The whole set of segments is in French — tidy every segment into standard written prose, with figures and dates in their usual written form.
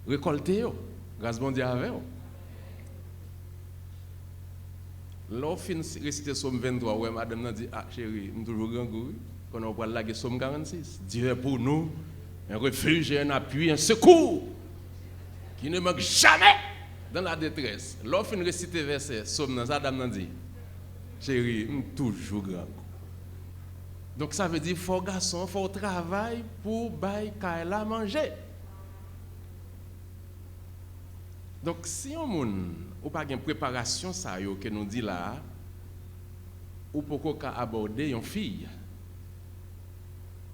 récolter, grâce à Dieu avec. Lorsque fin réciter Somme 23, ouais, madame a dit, ah chérie, je suis toujours grand goût, qu'on a parlé de Somme 46. Dieu est pour nous un refuge, un appui, un secours qui ne manque jamais dans la détresse. Lorsque fin réciter verset Somme, madame a dit, chérie, je suis toujours grand goût. Donc ça veut dire qu'il faut garçon, il faut travailler pour bailler la manger. Donc si on n'a pas de préparation ça yo que nous dit là, ou pourquoi aborder une fille.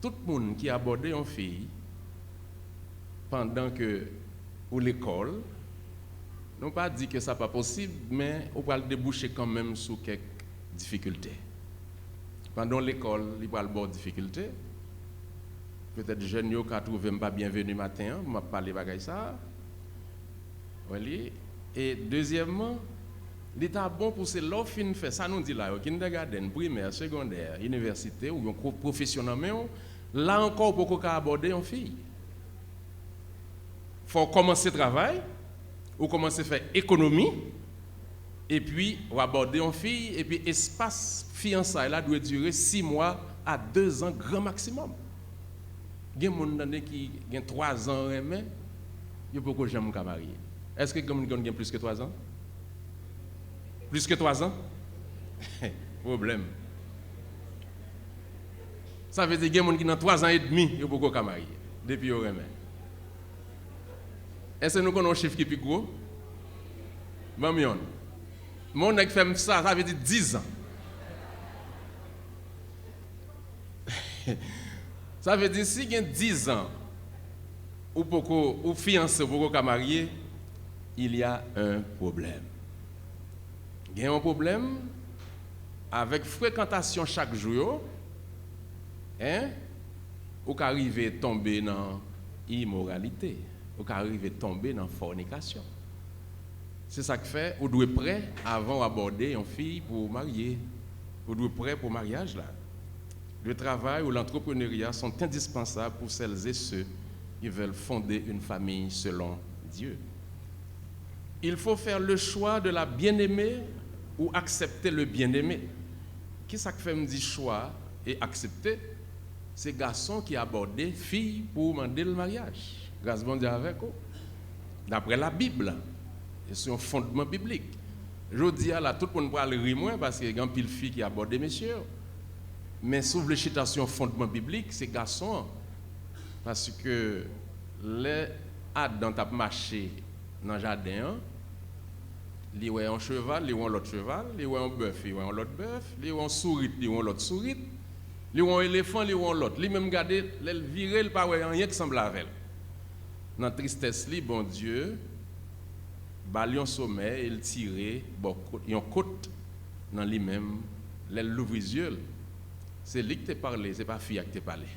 Tout le monde qui aborde une fille pendant que ou l'école, n'ont pas dit que ça n'est pas possible, mais on va le déboucher quand même sur quelques difficultés. Pendant l'école, il va y avoir des difficultés. Peut-être les jeunes qui ont trouvé pas bienvenu matin, je vais parler de ça. Et deuxièmement, l'état bon pour ces l'offre fait ça nous dit là, kindergarten, primaire, secondaire, université ou professionnel, là encore beaucoup qu'à aborder une fille. Il faut commencer le travail, ou commencer à faire économie, et puis on aborder une fille, et puis espace fiançailles là doit durer 6 mois à 2 ans grand maximum. Il y a des gens qui ont 3 ans, mais il y a beaucoup de gens qui sont mariés. Est-ce que quelqu'un a plus que 3 ans? Plus que 3 ans? Problème. Ça veut dire qu'il y a des gens qui ont 3 ans et demi, il y a beaucoup de mariés. Depuis au remet. Est-ce que nous connaissons un chiffre qui est plus gros? Mamion. Mon qui fait ça, ça veut dire 10 ans. Ça veut dire si il y a 10 ans, ou fiancé, ou beaucoup marié, il y a un problème. Il y a un problème avec fréquentation chaque jour, ou qu'arriver à tomber dans l'immoralité, ou qu'arriver à tomber dans la fornication. C'est ça que fait, vous devez prêt avant d'aborder une fille pour marier. Vous devez prêt pour le mariage là. Le travail ou l'entrepreneuriat sont indispensables pour celles et ceux qui veulent fonder une famille selon Dieu. Il faut faire le choix de la bien-aimée ou accepter le bien-aimé. Qui ça fait me dit choix et accepter? C'est garçon qui aborde fille pour demander le mariage. Grâce à Dieu avec eux. D'après la Bible, c'est un fondement biblique. Je dis là, tout le monde parle rire moins parce qu'il y a un pile fille qui aborde messieurs. Mais sauf les citations fondement biblique, c'est garçon. Parce que les Adam t'a marché dans le jardin, il y a un cheval, il y a un autre cheval, il y a un bœuf, il y a un autre bœuf, il y a un sourit, il y a un autre sourit, il y a un éléphant, il y a un autre. Lui même garder, il virer, il n'y a pas rien qui semble à elle. Dans la tristesse, bon Dieu, balion sommeil, il tirait, il y a une côte dans lui-même, il l'ouvre les yeux. C'est lui qui t'a parlé, ce n'est pas fille qui t'a parlé.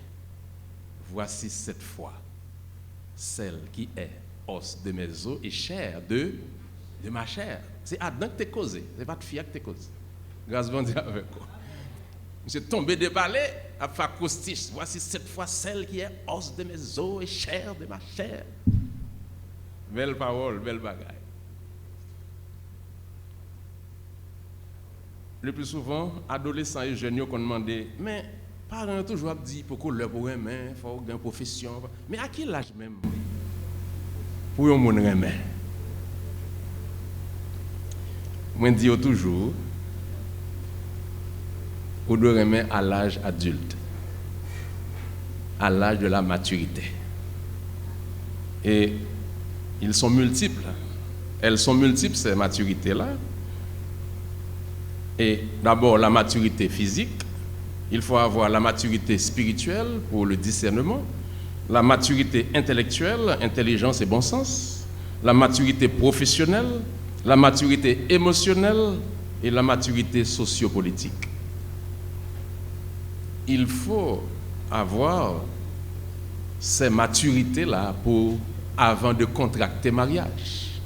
Voici cette fois, celle qui est os de mes os et chair de ma chair. C'est Adam qui t'a causé, ce n'est pas de fille qui t'a causé. Grâce à Dieu avec vous. Je suis tombé de balai à faire caustiche. Voici cette fois celle qui est os de mes os et chair de ma chair. Belle parole, belle bagaille. Le plus souvent, adolescents et jeunes qui ont demandé, mais parents toujours dit pourquoi leur pour aimer, il faut avoir une profession. Mais à quel âge même pour un monde aimer? Moi, je dis toujours, on doit aimer à l'âge adulte, à l'âge de la maturité. Et ils sont multiples. Elles sont multiples, ces maturités-là. Et d'abord, la maturité physique. Il faut avoir la maturité spirituelle pour le discernement, la maturité intellectuelle, intelligence et bon sens, la maturité professionnelle, la maturité émotionnelle et la maturité sociopolitique. Il faut avoir ces maturités-là avant de contracter mariage.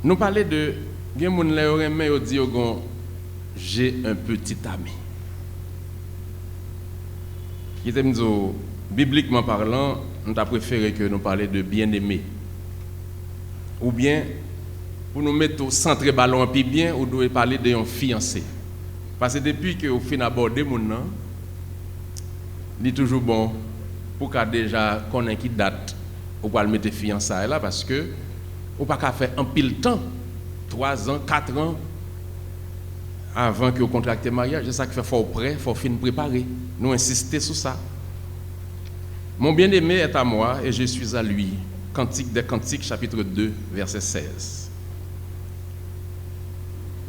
Nous parlons de j'ai un petit ami. Il me dit, bibliquement parlant, on a préféré que nous parlions de bien-aimé. Ou bien, pour nous mettre au centre ballon puis bien, on doit parler d'un fiancé. Parce que depuis que vous finissez d'aborder mon nom, il est toujours bon pour qu'on déjà connaisse qui date ou pour mettre fiançailles là, parce que vous pas qu'à faire un pile temps, 3 ans, 4 ans, avant que vous contractez mariage. C'est ça qui fait fort prêt, il faut finir préparer. Nous insister sur ça. Mon bien-aimé est à moi et je suis à lui. Cantique des Cantiques, chapitre 2, verset 16.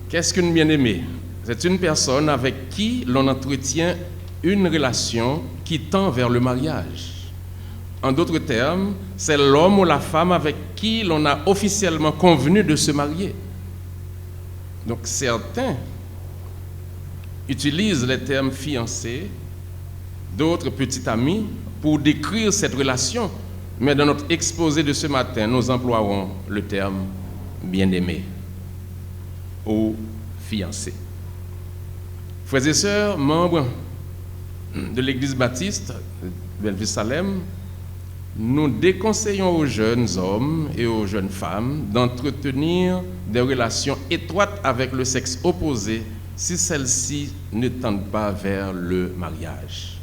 Qu'est-ce qu'une bien-aimée? C'est une personne avec qui l'on entretient une relation qui tend vers le mariage. En d'autres termes, c'est l'homme ou la femme avec qui l'on a officiellement convenu de se marier. Donc certains utilisent les termes fiancés, d'autres petits amis, pour décrire cette relation. Mais dans notre exposé de ce matin, nous emploierons le terme bien-aimé ou fiancé. Frères et sœurs, membres de l'Église baptiste de Belleville-Salem, nous déconseillons aux jeunes hommes et aux jeunes femmes d'entretenir des relations étroites avec le sexe opposé si celles-ci ne tendent pas vers le mariage.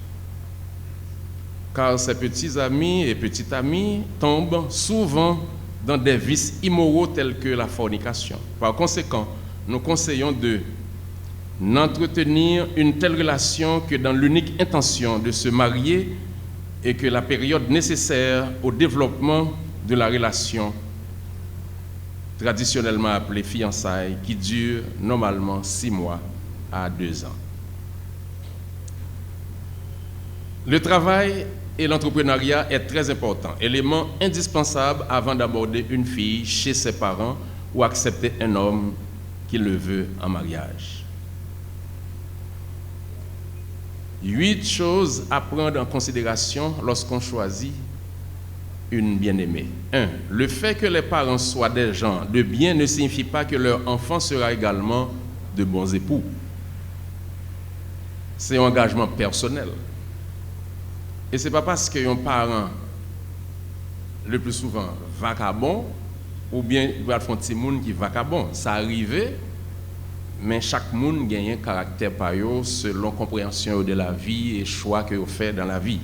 Car ces petits amis et petites amies tombent souvent dans des vices immoraux tels que la fornication. Par conséquent, nous conseillons de n'entretenir une telle relation que dans l'unique intention de se marier et que la période nécessaire au développement de la relation, traditionnellement appelée fiançailles, qui dure normalement 6 mois à 2 ans. Le travail et l'entrepreneuriat est très important, élément indispensable avant d'aborder une fille chez ses parents ou accepter un homme qui le veut en mariage. 8 choses à prendre en considération lorsqu'on choisit une bien-aimée. 1. Le fait que les parents soient des gens de bien ne signifie pas que leur enfant sera également de bons époux. C'est un engagement personnel. Et ce n'est pas parce qu'un parent, le plus souvent, vagabond, ou bien il va faire un petit monde qui est vagabond. Ça arrive, mais chaque monde gagne un caractère par eux selon compréhension de la vie et choix que vous faites dans la vie.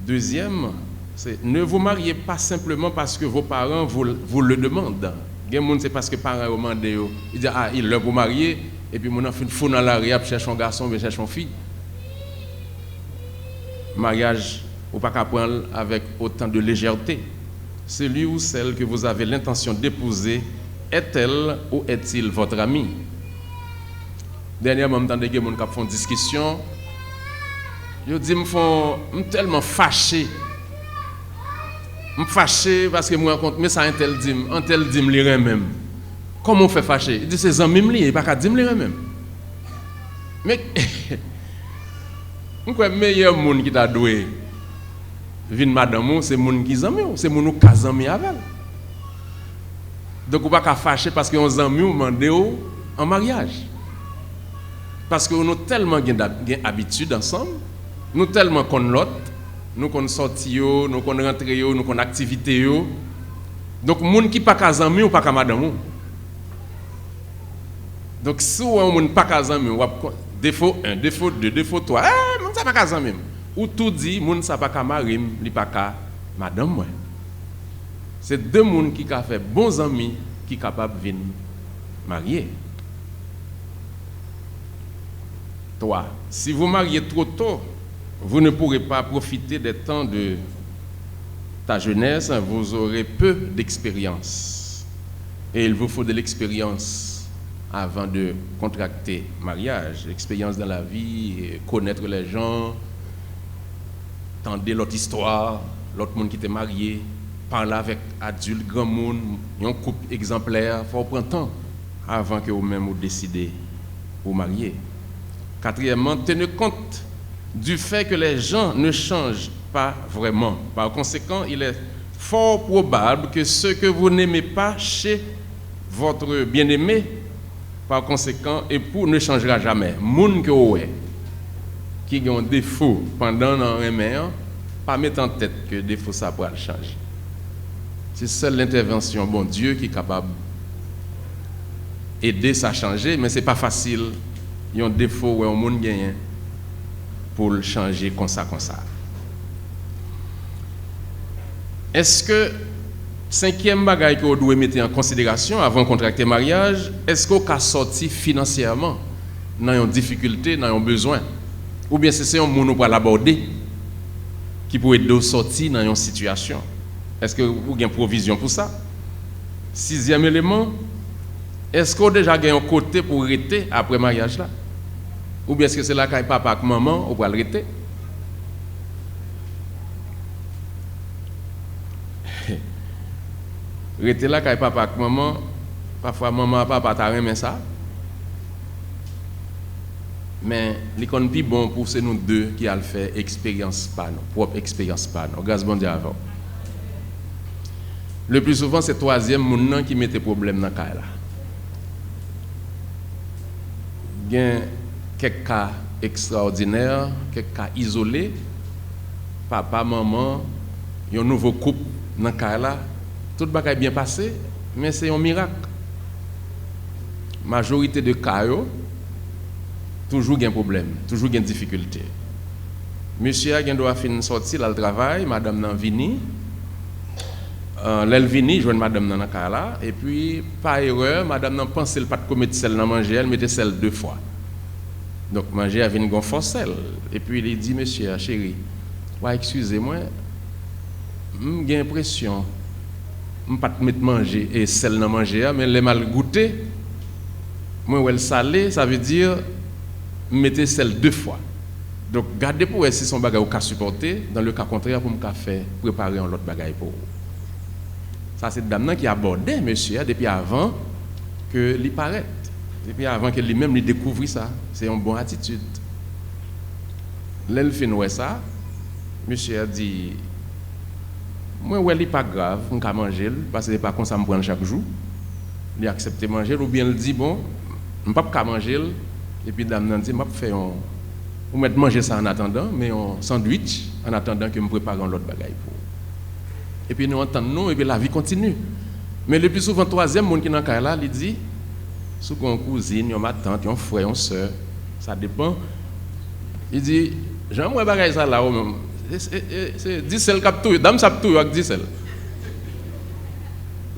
Deuxième, c'est ne vous mariez pas simplement parce que vos parents vous le demandent. Il y a des gens, c'est parce que les parents vous demandent, ils disent, ah, il veut vous marier, et puis mon enfant fou dans la rue, cherche un garçon, mais cherche une fille. Mariage, ou pas qu'à prendre avec autant de légèreté. Celui ou celle que vous avez l'intention d'épouser, est-elle ou est-il votre ami? Dernièrement, je me des gens qui font une discussion. Je dis, je suis tellement fâché. Je suis fâché parce que je me rends compte, mais ça, un tel dit, me même. Comment on fait fâché? Il dit, c'est un même, il n'y a pas qu'à dire même. Mais, le meilleur monde qui t'a doué, vin madame, c'est monde qui zami, c'est monde qui a zami avec. Donc on pas fâcher parce qu'on zami ou mandé en mariage. Parce que nous tellement habitude ensemble, nous tellement connaissons l'autre, nous connaissons sortir, nous connaissons rentrer, nous connaissons activité. Donc monde qui pas zami ou pas madame. Donc si on monde pas zami, défaut 1, défaut 2, défaut 3, mon ça pas casant même. Ou tout dit, mon ça pas marim, li pas ka madame moi. C'est 2 monde qui a fait bons amis qui capable venir marier. 3. Si vous mariez trop tôt, vous ne pourrez pas profiter des temps de ta jeunesse, vous aurez peu d'expérience. Et il vous faut de l'expérience avant de contracter mariage, l'expérience dans la vie, connaître les gens, entendre l'autre histoire, l'autre monde qui était marié, parler avec adultes, grand monde, un couple exemplaire, il faut prendre temps avant que vous-même vous décidez vous marier. 4. Tenez compte du fait que les gens ne changent pas vraiment. Par conséquent, il est fort probable que ce que vous n'aimez pas chez votre bien-aimé, par conséquent, époux ne changera jamais. Moun que vous êtes. qui ont un défaut pendant un maire, pas mettre en tête que défaut ça pourra le changer. C'est seule l'intervention, bon Dieu, qui est capable d'aider ça à changer, mais c'est pas facile. Il y a un défaut où un monde gagne pour le changer comme ça. Est-ce que cinquième bagaille que vous devez mettre en considération avant de contracter mariage, est-ce qu'on a sorti financièrement dans une difficulté, dans un besoin, ou bien c'est un monde pour l'aborder qui peut aider sortir dans une situation? Est-ce que vous avez une provision pour ça? Sixième élément, est-ce qu'on a déjà un côté pour arrêter après le mariage là? Ou bien est-ce que c'est là qu'il papa avec maman ou pour arrêter? Arrêter là qu'il papa avec maman, parfois maman et papa t'a remis ça. Mais l'école plus bon pour c'est nous deux qui allons faire expérience par nous, propre expérience par nous. Grâce bon Dieu avant. Le plus souvent, c'est le troisième monde qui met des problèmes dans le cas là. Il y a quelques cas extraordinaires, quelques cas isolés. Papa, maman, il y a un nouveau couple dans le cas là. Tout le monde est bien passé, mais c'est un miracle. La majorité de cas, toujours un problème, toujours une difficulté. Monsieur a doit finir sortir là le travail, madame n'a vini. L'Elvini joint madame dans le cas là et puis par erreur madame n'a pensé pas de commettre celle dans manger, elle mettait celle deux fois. Donc manger a venu gonfler celle et puis il dit monsieur chérie, ouais, excusez-moi, j'ai l'impression pas de mettre manger et celle dans manger mais les mal goûté. Moi elle salé, ça veut dire mettez celle deux fois. Donc gardez pour si son bagage au cas supporter, dans le cas contraire pour me faire préparer un autre bagage pour vous. Ça, c'est dame qui a abordé monsieur depuis avant que lui paraît. Depuis avant que lui-même lui découvre ça. C'est une bonne attitude. L'elfine ouais ça, monsieur a dit moi ouais, il pas grave, on peut manger parce que c'est pas comme ça me prendre chaque jour. Il accepte manger ou bien il dit bon, on peut pas manger et puis dame nan dit m'a fait on mettre manger ça en attendant mais un sandwich en attendant que me prépare un autre bagaille pour. Et puis nous entendons, et puis la vie continue. Mais le plus souvent, le troisième monde qui est dans le cas là, il dit, si vous avez une cousine, une tante, un frère, une soeur, ça dépend. Il dit, j'aimerais bagaille ça là, c'est 10 sel captou, dame ça tout avec 10 sel.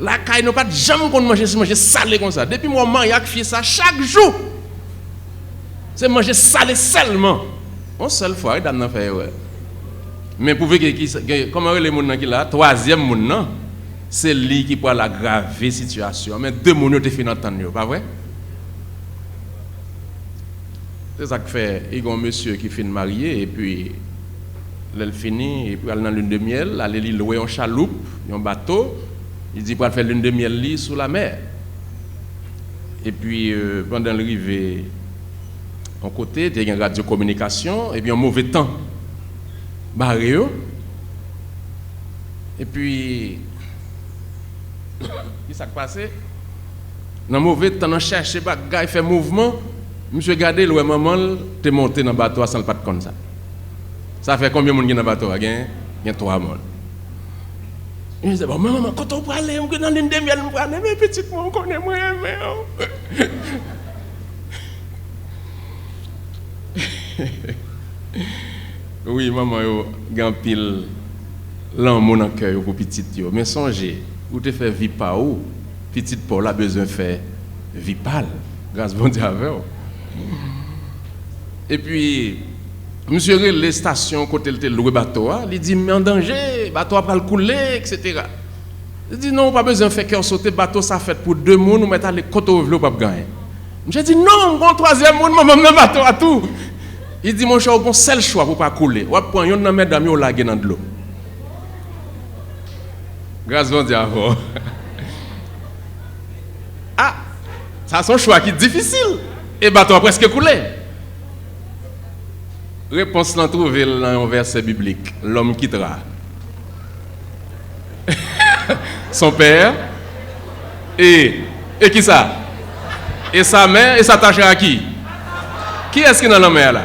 La caille n'a pas de jamais qu'on manger salé comme ça. Depuis moi, il y a fait ça chaque jour. C'est manger salé seulement. Une seule fois, il a fait ouais. Mais pour que comment les gens qui là, troisième monde c'est lui qui peut aggraver la situation. Mais deux gens te fin entendre, pas vrai? C'est ça que fait. Il y a un monsieur qui finit marié et puis il finit et puis il dans lune de miel, il loue un chaloupe, un bateau, il dit pour faire lune de miel sous la mer. Et puis pendant l'arrivée en côté, il y a une radiocommunication et puis un mauvais temps. Barré. Et puis, qu'est-ce qui s'est passé? Dans le mauvais temps, on cherche pas gars fait mouvement. Monsieur regardez, le maman t'es monté dans le bateau sans pas de comme ça. Ça fait combien de monde dans le bateau? Il y a 3 personnes. Il dit bon, maman, quand on parle, on est dans l'une des miennes, on parle, mais petite moi, on connaît moi, oui, maman, il y a un pile l'amour dans le cœur pour petite. Mais songez, vous te faites vie par où? Petite Paul a besoin de faire vie pâle. Grâce bon Dieu avec vous. Et puis, monsieur les stations, côté le loué bateau, il dit, mais en danger, le bateau va le couler, etc. Il dit, non, pas besoin de faire cœur sauter, le bateau, ça fait pour 2 personnes, nous mettons les côtes au vélo, pas gagner. J'ai dit, non, mon troisième monde, moi, même le bateau à tout. Il dit, mon cher, bon seul choix pour ne pas couler. On va prendre une mesdames au laguer dans de l'eau. Grâce à Dieu. Ah, ça c'est un choix qui est difficile. Et le bateau a presque coulé. Réponse l'en trouver dans un verset biblique. L'homme quittera son père et qui ça? Et sa mère et s'attachera à qui? Qui est-ce qui est dans la mer là?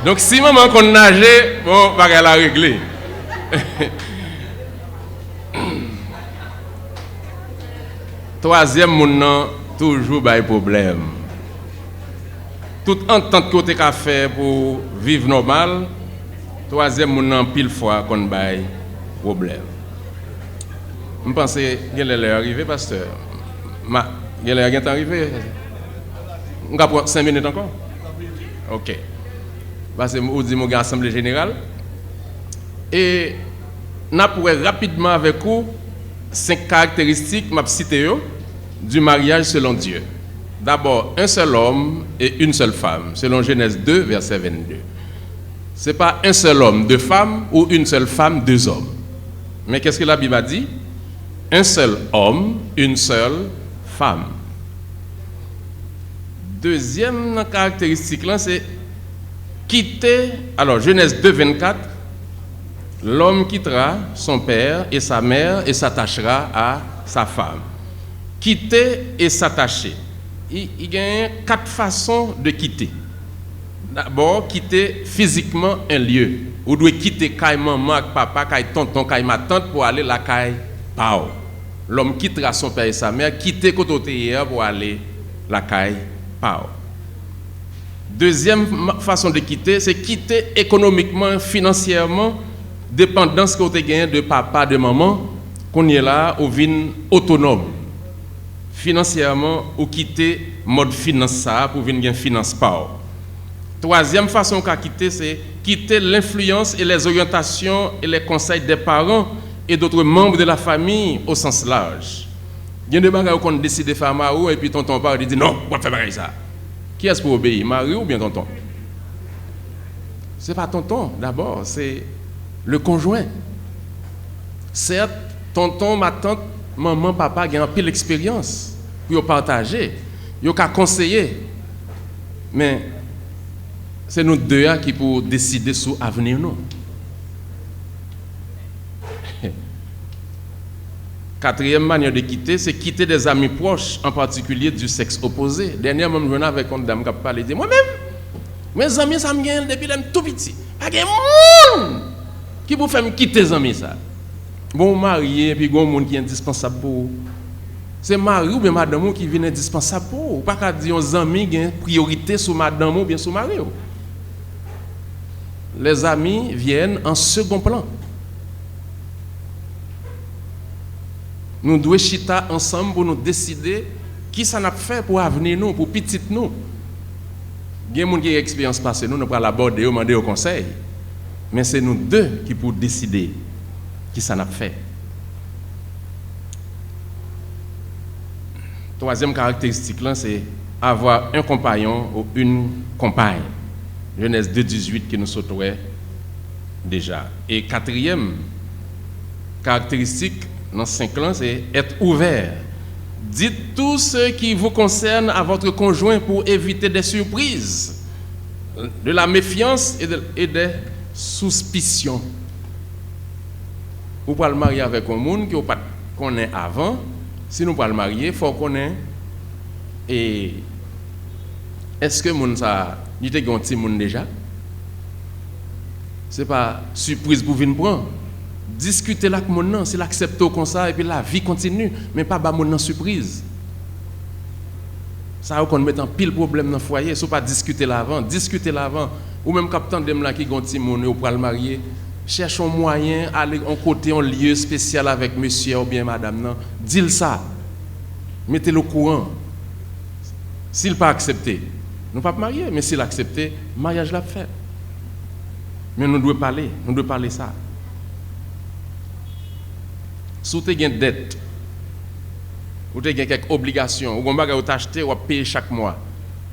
Donc si maman qu'on nageait, bon, pas qu'elle a réglé. Troisième monde toujours des problème. Toute entente que tu as fait pour vivre normal, troisième monde pile fois qu'on bail problème. Je pense que quelle est l'heure arrivée, pasteur? Quelle est l'heure arrivée? On va prendre 5 minutes encore? Ok. Parce que vous dites mon gars assemblée générale. Et nous pourrons rapidement avec vous 5 caractéristiques, m'a cité du mariage selon Dieu. D'abord, un seul homme et une seule femme, selon Genèse 2, verset 22. Ce n'est pas un seul homme, 2 femmes, ou une seule femme, 2 hommes. Mais qu'est-ce que la Bible a dit? Un seul homme, une seule femme. Deuxième caractéristique, là, c'est quitter. Alors, Genèse 2, 24. L'homme quittera son père et sa mère et s'attachera à sa femme. Quitter et s'attacher. Il y a 4 façons de quitter. D'abord, quitter physiquement un lieu. Vous devez quitter caille maman, papa, caille tonton, caille ma tante pour aller la caille pao. L'homme quittera son père et sa mère, quitter côté pour aller la caille pao. Deuxième façon de quitter, c'est quitter économiquement, financièrement, dépendance que vous avez gagné de papa, de maman, qu'on est là, ou vin autonome. Financièrement, ou quitter mode finance ça pour venir finance pas. Troisième façon qu'a quitter, c'est quitter l'influence et les orientations et les conseils des parents et d'autres membres de la famille au sens large. Il y a des bagages qu'on décide de faire Marie et puis tonton parle dit non, on va faire ça. Qui est-ce pour obéir, Marie ou bien tonton? Ce n'est pas tonton d'abord, c'est le conjoint. Certes, tonton, ma tante, maman, papa ont un pile d'expérience pour partager, ils ont conseiller. Mais c'est nous deux qui pour décider sur l'avenir nous. Quatrième manière de quitter, c'est quitter des amis proches, en particulier du sexe opposé. Dernièrement, je venais avec une dame qui a parlé de moi-même. Mes amis, ça me gagne depuis que je suis tout petit. Il y a des gens qui vous font quitter les amis. Bon, marié, puis il y a des gens qui sont indispensables pour vous. C'est mari ou bien madame qui vient indispensable pour vous. Pas qu'à dire aux amis qui ont priorité sur madame ou bien sur mari. Les amis viennent en second plan. Nous devons chita ensemble pour nous décider qui ça n'a fait pour l'avenir nous, pour petit nous. Il y a des gens qui ont expérience passée, nous pouvons l'aborder, demander au conseil. Mais c'est nous deux qui pouvons décider qui ça n'a fait. Troisième caractéristique, c'est avoir un compagnon ou une compagne. Genèse 2,18 qui nous sauterait déjà. Et quatrième caractéristique, dans 5 ans, c'est être ouvert. Dites tout ce qui vous concerne à votre conjoint pour éviter des surprises, de la méfiance et des suspicions. Vous pouvez le marier avec un monde que vous ne connaissez pas avant. Si nous pouvons le marier, il faut qu'on ait. Et est-ce que moun ça, il était un petit monde déjà? Ce n'est pas surprise pour venir prendre. Discuter avec mon nom, s'il accepte comme ça, et puis la vie continue, mais pas mon nom surprise. Ça va qu'on met en pile problème dans le foyer, si pas discuter l'avant, ou même capitaine de là qui est un petit monde, ou pour le marier. Cherche un moyen, aller en côté, un lieu spécial avec monsieur ou bien madame. Non. Dis-le ça. Mettez-le au courant. S'il n'a pas accepté, nous ne pouvons pas marier, mais s'il a accepté, le mariage l'a fait. Mais nous devons parler ça. Si vous avez une dette, ou vous avez quelques obligations, ou vous avez acheté ou payer chaque mois,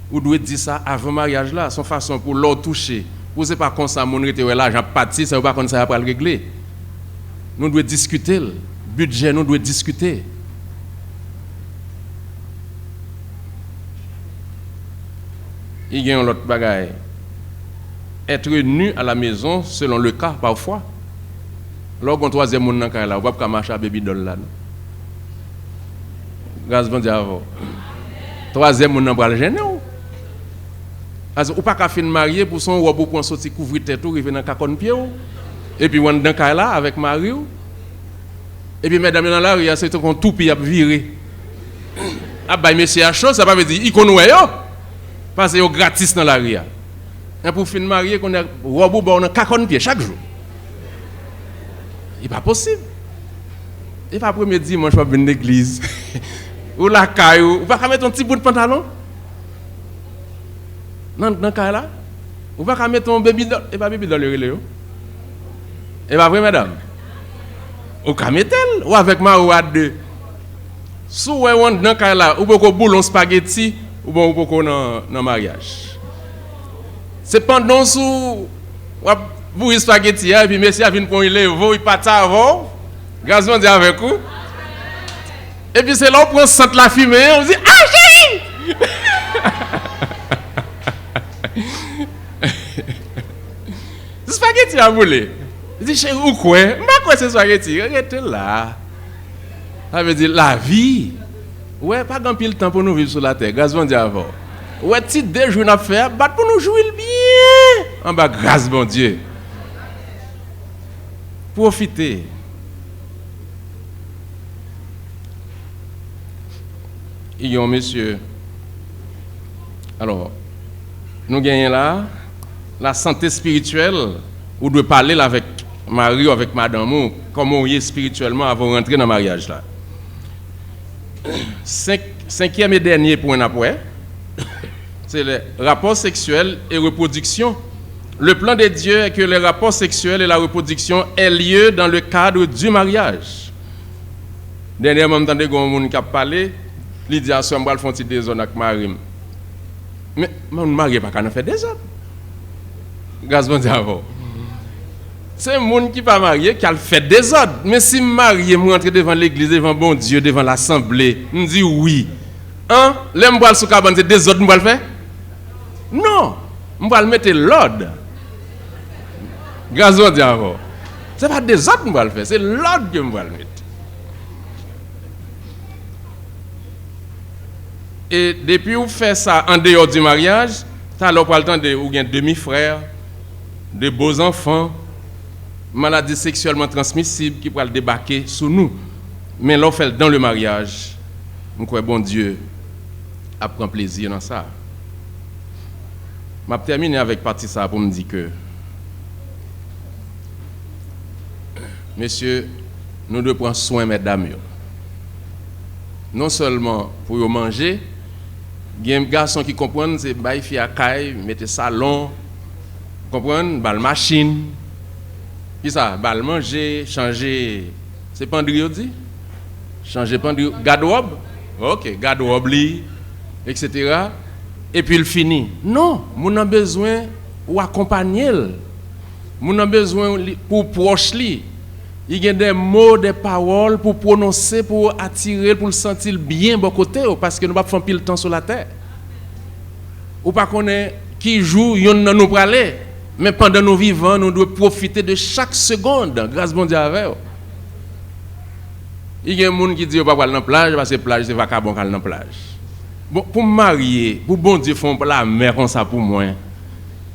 vous devez dire ça avant le mariage là, son façon pour l'autre toucher. Vous ne savez pas comme ça, mon l'argent parti, ça ne va pas comme ça après le régler. Nous devons discuter, le budget, nous devons discuter. Il y a un autre bagaille. Être nu à la maison, selon le cas, parfois. Lorsqu'on troisième monde dans là, on va pas marcher à baby doll là. Grâce bon Dieu avant. Troisième, on va le gêner. Parce que ou pas qu'à fin marié pour son robe pour sortir couvrir tête tout, river dans cacon pied. Et puis on dans là avec Mario. Et puis mesdames dans la rue, c'est tout puis a viré. Ah bah monsieur a chaud, ça pas veut dire il connaît yo. Parce que yo gratis dans la rue. Et pour fin marié qu'on a robe dans cacon pied chaque jour. C'est pas possible. Et pas premier dimanche je vais venir l'église. Ou la caillou, ou pas mettre un petit bout de pantalon. Dans caille là. Ou pas mettre un baby doll, et pas baby doll le yo. Et pas vrai madame. Ou ka mettel ou avec ma ou à deux. Sou on dans caille là, ou beaucoup boulon spaghetti ou bon ou beaucoup dans mariage. C'est pendant sou vous spaghetti et puis monsieur a vinn pour il levo, il part avant. Grâce à Dieu avec vous. Et puis c'est là où on sent la fumée, on dit ah chérie. Spaghetti à bouler. Il dit chérie ou quoi? Quoi c'est spaghetti? Arrêtez là. Ça veut dire la vie. Ouais, pas grand pile temps pour nous vivre sur la terre. Grâce à Dieu avant. Ouais, petit déjeuner à faire, pour nous jouer bien. En bas, grâce bon Dieu. Profitez. Il y a un monsieur. Alors, nous gagnons là la santé spirituelle. Ou de parler là avec Marie ou avec madame ou comment on est spirituellement avant de rentrer dans le mariage là. Cinquième et dernier point après, c'est le rapport sexuel et reproduction. Le plan de Dieu est que les rapports sexuels et la reproduction aient lieu dans le cadre du mariage. Dernièrement, j'ai entendu un monde qui a parlé, il dit à son mari, font des zones avec Marie. Mais mon mari n'est pas qu'à faire des zones. Grâce à Dieu avant. C'est un monde qui n'est pas marié qui a fait des ordres. Mais si marié, je rentre devant l'église, devant bon Dieu, devant l'assemblée, je dis oui. Hein? L'aime boire sous cabane, c'est des ordres, je vais le faire? Non. Je vais le mettre l'ordre. Grâce à Dieu avant. Ce n'est pas des ordres que je vais le faire, c'est l'ordre que je vais le mettre. Et depuis que vous faites ça en dehors du mariage, ça alors pas le temps de ou bien demi-frères, de beaux enfants, maladies sexuellement transmissibles qui pourraient débarquer sur nous. Mais l'on fait dans le mariage, nous croyons bon Dieu à prendre plaisir dans ça. Je vais terminer avec partie ça pour me dire que, messieurs, nous devons prendre soin de mesdames. Non seulement pour manger, il y a un garçon qui comprend, c'est bail fi à caille, mettre salon, comprendre, bal machine. Qui ça, bal manger, changer, c'est pendrio dit? Changer pendrio, garde-robe, ok, garde-robe li, etc. Et puis il finit. Non, on a besoin ou accompagner. On a besoin pour proche li. Il y a des mots, des paroles pour prononcer, pour attirer, pour le sentir bien bon côté, parce que nous ne pouvons pas faire pile temps sur la terre. Ou pas connaître qui joue, yon nan nous praler. Mais pendant nos vivants, nous devons profiter de chaque seconde. Grâce bon Dieu avec. Il y a des gens qui disent pas aller dans la plage, parce que la plage, c'est vacabon qui aller dans la plage. Bon, pour me marier, pour bon Dieu font la mer comme ça pour moi.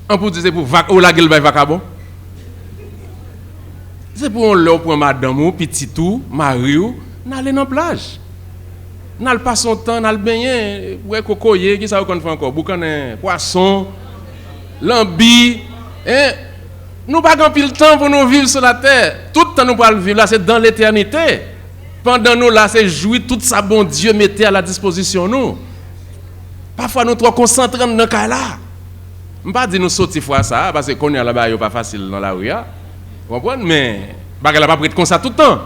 On peut dire c'est pour la gueule vacabon. C'est pour pour madame ou petit tout, mari ou, n'aller dans la plage. N'al pas son temps, n'al baigner, ouais cocoyer, qui ça qu'on fait encore, boucanin, poisson, lambi, nous pas grand pile temps pour nous vivre sur la terre. Tout le temps nous pas le vivre là, c'est dans l'éternité. Pendant nous là, c'est jouir tout ça bon Dieu mettait à la disposition nous. Parfois nous trop concentrés dans le cas là. On pas dire nous sortir fois ça parce que qu'on est là-bas, pas facile dans la rue. Vous comprenez? Mais elle n'a pas pris comme ça tout le temps.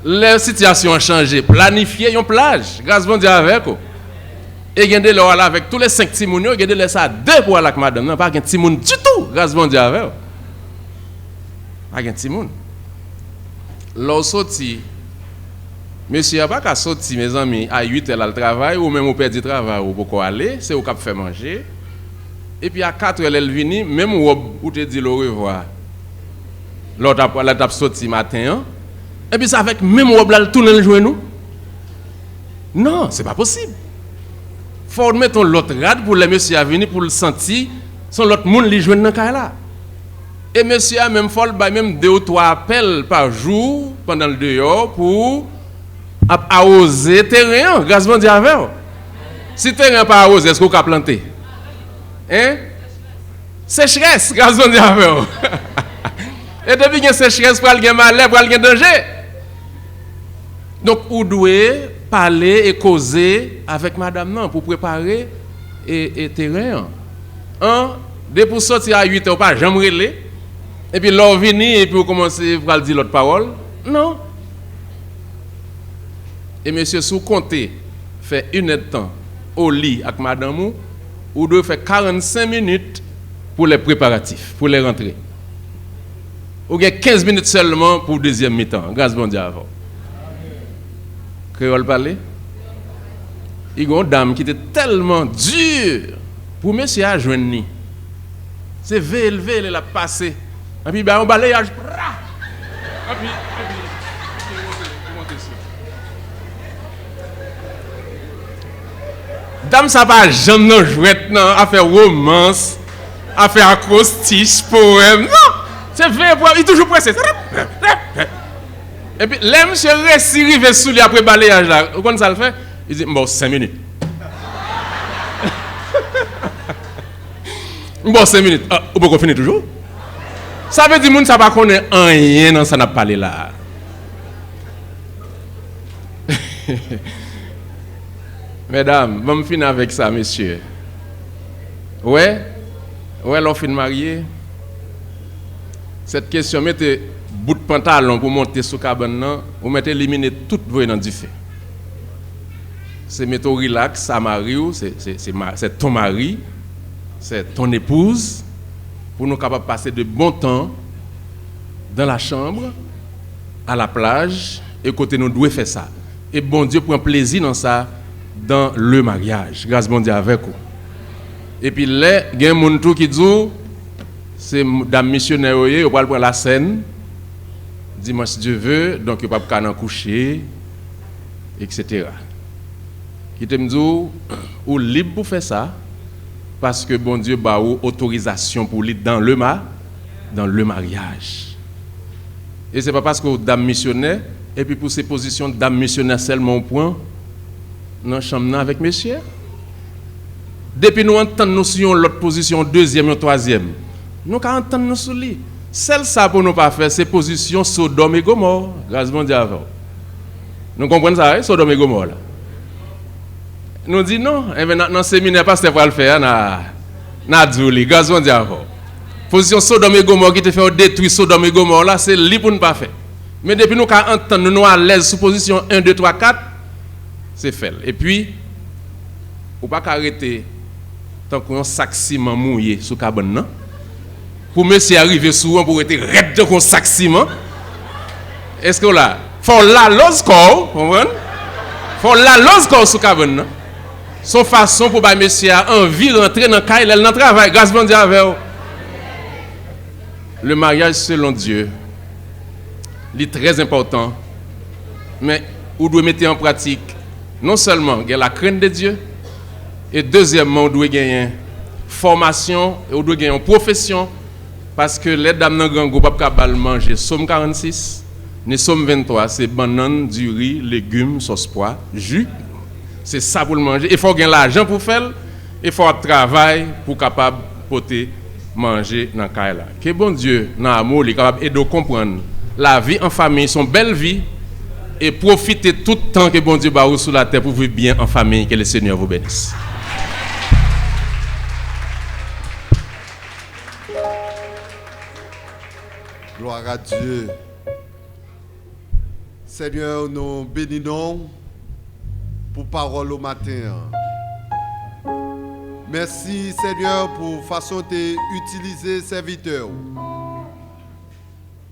La situation a changé. Planifier une plage. Grâce à Dieu avec vous. Et il y a des là avec tous les 5 timoun, il y a des ça 2 pour avec madame. Non, pas un timoun du tout. Grâce à Dieu avec vous. Pas un timoun. Là, sorti, monsieur n'a pas qu'à sortir, mes amis, à 8h à le travail, ou même au père du travail, ou pourquoi aller, c'est au cap faire manger. Et puis à 4h, elle vient, même où te dit le revoir. L'autre a sorti matin, et puis ça avec même robe là, tout le jour nous. Non, c'est pas possible. Faut mettre l'autre rade pour les messieurs à venir pour le sentir, son l'autre monde li joindre dans cas là. Et monsieur a même faut même 2 ou 3 appels par jour pendant le dehors pour arroser terrain, grâce bon Dieu avec. Si terrain pas arrosé, est-ce qu'on peut planter? Hein? Sécheresse, grâce bon Dieu avec. Et depuis qu'il y a sécheresse, pour aller malheur, pour aller danger. Donc, vous devez parler et causer avec madame non, pour préparer et terrain. Dès pour sortir à 8 h, pas jamais relé. Et puis, l'on venir et puis vous commencez à dire l'autre parole. Non. Et monsieur, si vous comptez faire 1 heure de temps au lit avec madame, vous devez faire 45 minutes pour les préparatifs, pour les rentrer. Vous avez 15 minutes seulement pour le deuxième mi-temps. Grâce bon Dieu avant. Créole parler. Il y a une dame qui était tellement dure pour monsieur à joindre. C'est élevé, elle a passé. Et puis, on balayage. Et puis, dame, ça va jamais jouer à faire romance, à faire acrostiche, poème. Non! C'est vrai, il est toujours pressé. Et puis, là, monsieur réussit à arriver sous lui après balayage là. Quand ça le fait, il dit, bon, 5 minutes. Bon, 5 minutes. Vous pouvez finir toujours? Ça veut dire que ça ne va pas connaître rien dans ça n'a parlé là. Mesdames, vamos finir avec ça, messieurs. Ouais, l'on finit marié. Cette question, mettez bout de pantalon pour monter sous cabane, vous mettez éliminer toute voie dans du fait. C'est mettre relax, ça mari, c'est ton mari, c'est ton épouse, pour nous capables de passer de bons temps dans la chambre, à la plage, et côté nous devons faire ça. Et bon Dieu prend plaisir dans ça, dans le mariage. Grâce bon Dieu avec vous. Et puis là, il y a un qui dit, c'est dame missionnaire, vous pouvez prendre la scène, dimanche si Dieu veut, donc il ne peut pas en coucher, etc. Qui te me dit, ou libre pour faire ça, parce que bon Dieu a autorisation pour lui dans le mariage. Et ce n'est pas parce que dame missionnaire, et puis pour ces positions de dame missionnaire seulement au point, dans la chambre avec messieurs. Depuis nous entendons sur l'autre position, deuxième ou troisième, nous entendons nous sur lui. Celle ça pour nous pas faire, c'est position Sodome et Gomorrhe. Grâce bon Dieu avant. Nous comprenons ça, hein? Sodome et Gomorrhe là. Nous dit non, dans le séminaire, pasteur va le faire, na Djouli, grâce bon Dieu avant. Position Sodome et Gomorrhe qui te fait détruire Sodome et Gomorrhe là, c'est libre pour nous pas faire. Mais depuis nous entendons nous à l'aise sous position 1, 2, 3, 4, c'est fait. Et puis, on ne peut pas arrêter tant qu'on a un sac ciment mouillé sous la cabane, non? Pour monsieur arriver souvent pour être raide de un sac ciment. Est-ce que là, faut la lose corps, comprenez? Faut la lose corps sous la cabane, non? Son façon pour monsieur a envie de rentrer dans le cas, elle dans le travail, grâce à Dieu avec vous. Le mariage selon Dieu, est très important, mais vous devez mettre en pratique non seulement la crainte de Dieu, et deuxièmement, vous devez gagner formation, et vous devez gagner une profession, parce que les dames dans le grand groupe ne peuvent pas manger Somme 46, ni Somme 23, c'est banane, du riz, légumes, sauce pois, jus. C'est ça pour le manger. Il faut gagner l'argent pour faire, il faut travailler pour capable porter manger dans le cas là. Que bon Dieu, dans l'amour, il est capable de comprendre la vie en famille, son belle vie, et profiter tout le temps que bon Dieu va sur la terre pour vivre bien en famille. Que le Seigneur vous bénisse. Gloire à Dieu. Seigneur, nous bénissons pour parole au matin. Merci Seigneur pour façon de utiliser serviteur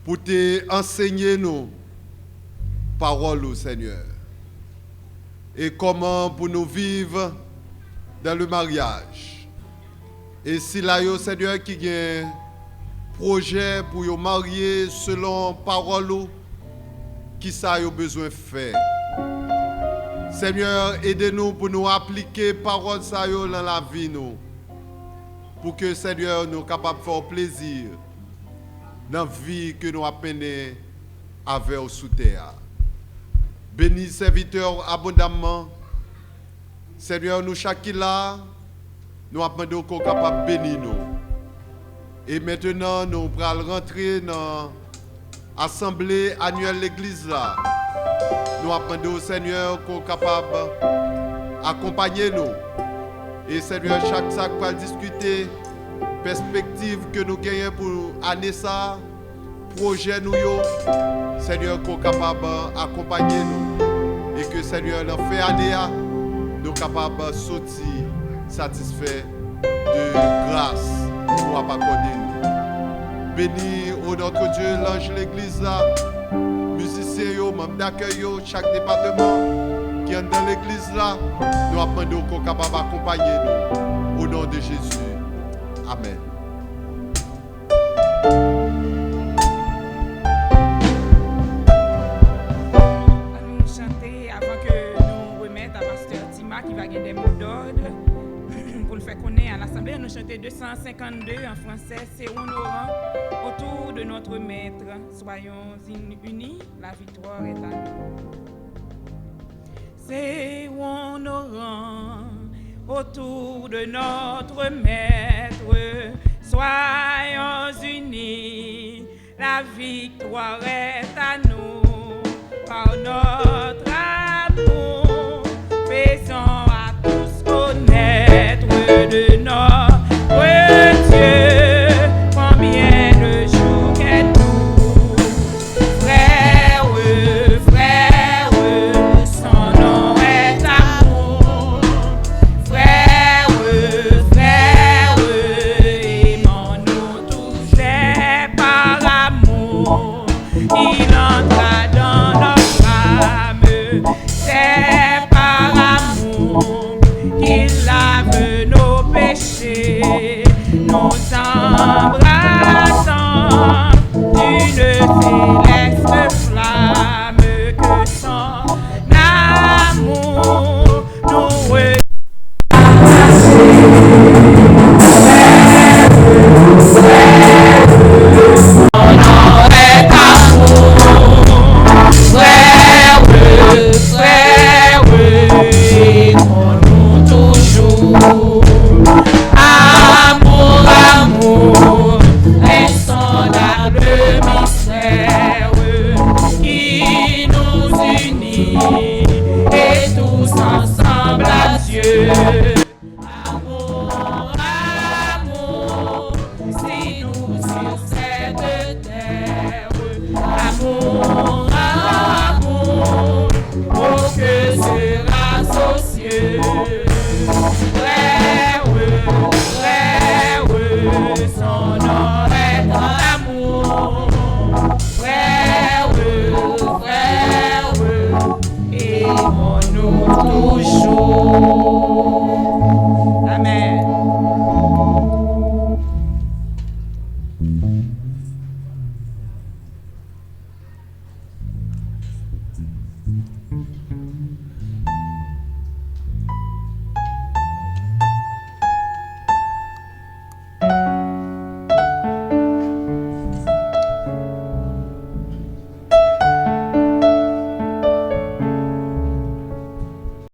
pour te enseigner nous parole au Seigneur et comment pour nous vivre dans le mariage. Et si là yo Seigneur qui a un projet pour yo marier selon parole qui ça yo besoin de faire. Seigneur, aidez-nous pour nous appliquer parole ça yo dans la vie nous. Pour que Seigneur nous capable de faire plaisir dans la vie que nous appelons avec sous terre. Bénis serviteurs abondamment. Seigneur, nous chacun là, nous appelons qu'on capable de bénir nous. Et maintenant, nous allons rentrer dans l'assemblée annuelle de l'église là. Nous appelons au Seigneur qu'on est capable d'accompagner nous. Et Seigneur, chaque sac va discuter perspective que nous gagnons pour l'année ça, projet nous yo. Seigneur, qu'on est capable d'accompagner nous. Et que Seigneur, dans la fin année, nous sommes capables de sortir satisfaits de grâce pour accorder nous. Béni au notre Dieu, l'ange de l'église là. Musiciens, membres d'accueil, chaque département qui est dans l'église là, nous apprenons qu'on est capable d'accompagner nous. Au nom de Jésus. Amen. Nous chanter avant que nous remettre à Pasteur Tima qui va gagner des mots d'ordre pour le faire connaître à l'Assemblée. Nous chanter 252 en français, c'est honorant autour de notre Maître. Soyons unis, la victoire est à nous. C'est honorant autour de notre Maître. Soyons unis, la victoire est à nous. Par notre amour, faisons à tous connaître de notre Dieu, combien de jours qu'est nous. Frère, son nom est amour. Frère, aimons-nous tous, c'est par amour. Il entra dans notre âme, c'est par amour qu'il lave nos péchés. Nous embrassons d'une céleste flamme que son amour nous et tous ensemble à Dieu. Amour, amour, c'est nous sur cette terre. Amour, amour, oh que sera socieux. Frère, son nom est amour. Frère, aimons-nous toujours.